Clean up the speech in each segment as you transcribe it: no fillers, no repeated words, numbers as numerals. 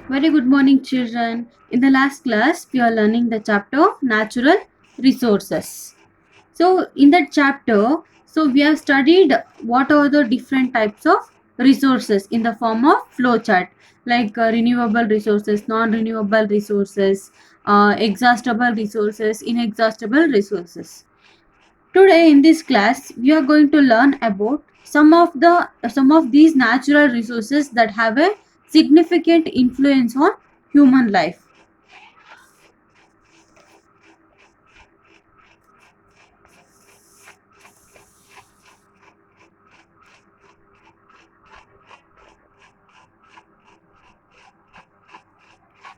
Very good morning, children. In the last class, we are learning the chapter Natural Resources. So, in that chapter, we have studied what are the different types of resources in the form of flowchart, like renewable resources, non-renewable resources, exhaustible resources, inexhaustible resources. Today in this class, we are going to learn about some of these natural resources that have a significant influence on human life.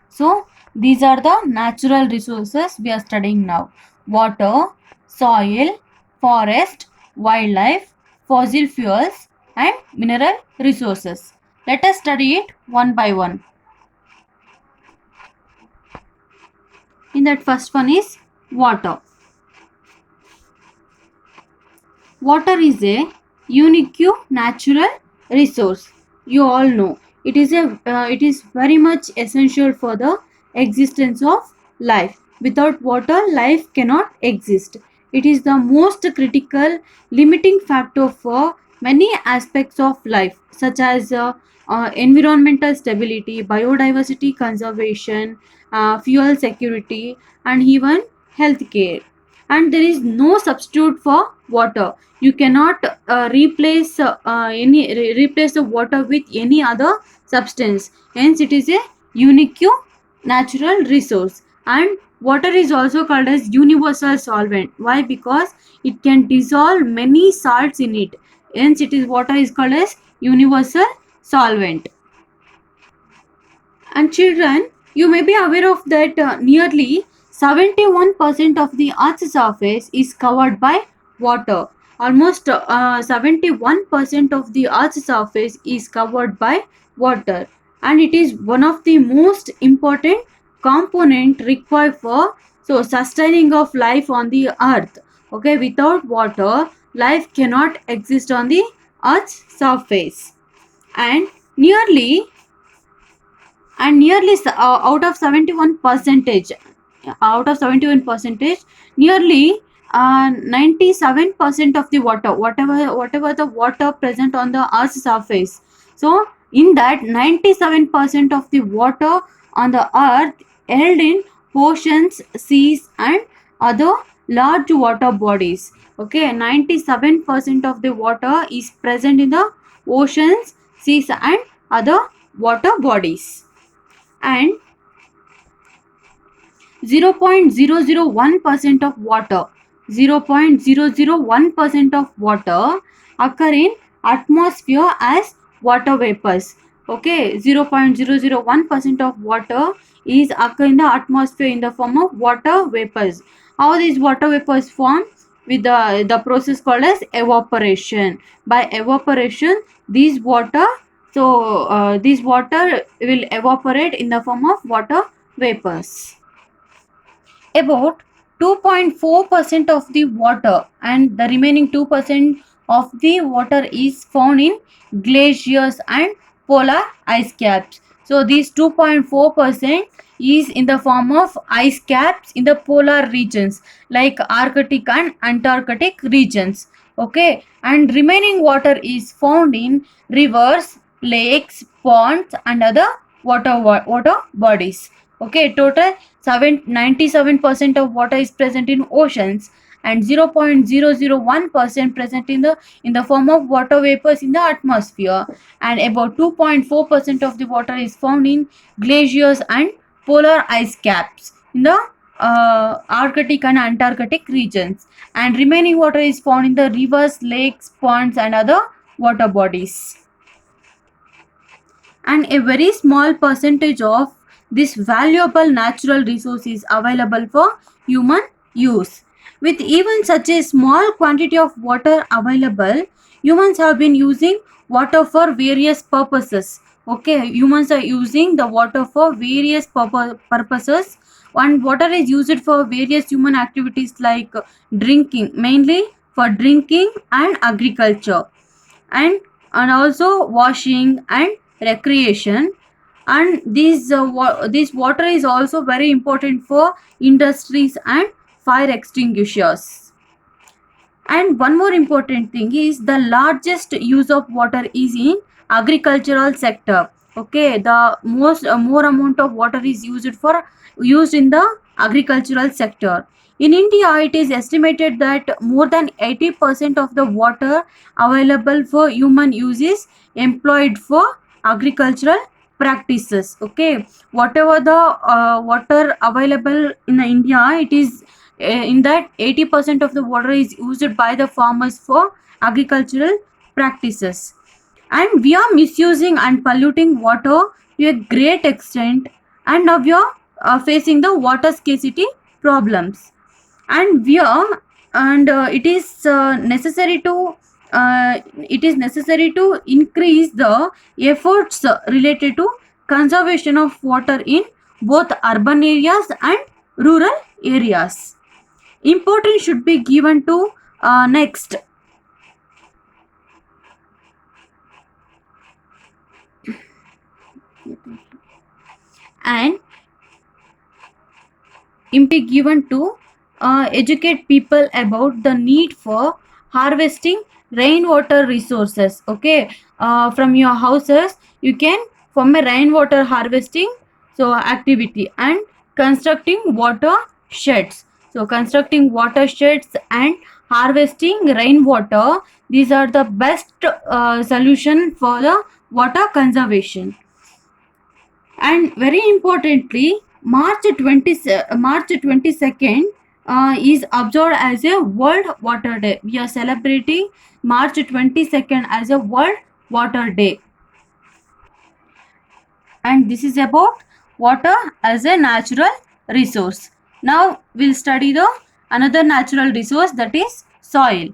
So these are the natural resources we are studying now: water, soil, forest, wildlife, fossil fuels, and mineral resources. Let us study it one by one. In that, first one is water. Water is a unique natural resource. You all know it is very much essential for the existence of life. Without water, life cannot exist. It is the most critical limiting factor for many aspects of life, such as environmental stability, biodiversity conservation, fuel security, and even healthcare. And there is no substitute for water. You cannot replace the water with any other substance. Hence it is a unique natural resource. And water is also called as universal solvent. Why? Because it can dissolve many salts in it. Hence it is water is called as universal solvent. And children, you may be aware of that nearly 71% of the Earth's surface is covered by water. Almost 71% of the Earth's surface is covered by water, and it is one of the most important component required for sustaining of life on the Earth. Okay, without water, life cannot exist on the Earth's surface, and nearly nearly out of 71 percentage, nearly 97% of the water, whatever the water present on the earth's surface, so in that 97% of the water on the earth held in oceans, seas, and other large water bodies. Okay, 97% of the water is present in the oceans, seas, and other water bodies. And 0.001% of water, 0.001% of water occur in atmosphere as water vapors. Okay, 0.001% of water is occur in the atmosphere in the form of water vapors. How these water vapors form? With the process called as evaporation. By evaporation, these water this water will evaporate in the form of water vapors. About 2.4% of the water and the remaining 2% of the water is found in glaciers and polar ice caps. So these 2.4% is in the form of ice caps in the polar regions like Arctic and Antarctic regions. Okay, and remaining water is found in rivers, lakes, ponds, and other water bodies. Okay, total 97% of water is present in oceans, and 0.001% present in the form of water vapors in the atmosphere, and about 2.4% of the water is found in glaciers and polar ice caps in the Arctic and Antarctic regions, and remaining water is found in the rivers, lakes, ponds, and other water bodies. And a very small percentage of this valuable natural resource is available for human use. With even such a small quantity of water available, humans have been using water for various purposes. Okay, humans are using the water for various purposes. And water is used for various human activities like drinking, mainly for drinking and agriculture, and also washing and recreation, and this water is also very important for industries and fire extinguishers. And one more important thing is the largest use of water is in agricultural sector. Okay, the most more amount of water is used in the agricultural sector. In India, it is estimated that more than 80% of the water available for human use is employed for agricultural practices. Okay, whatever the water available in India, it is in that 80% of the water is used by the farmers for agricultural practices, and we are misusing and polluting water to a great extent, and now we are facing the water scarcity problems. And we are and it is necessary to increase the efforts related to conservation of water in both urban areas and rural areas. Importance should be given to next. And be given to educate people about the need for harvesting rainwater resources. Okay, from your houses you can form a rainwater harvesting so activity, and constructing water sheds. So constructing water sheds and harvesting rainwater, these are the best solution for the water conservation. And very importantly, March 22nd is observed as a World Water Day. We are celebrating March 22nd as a World Water Day, and this is about water as a natural resource. Now we'll study the another natural resource, that is soil.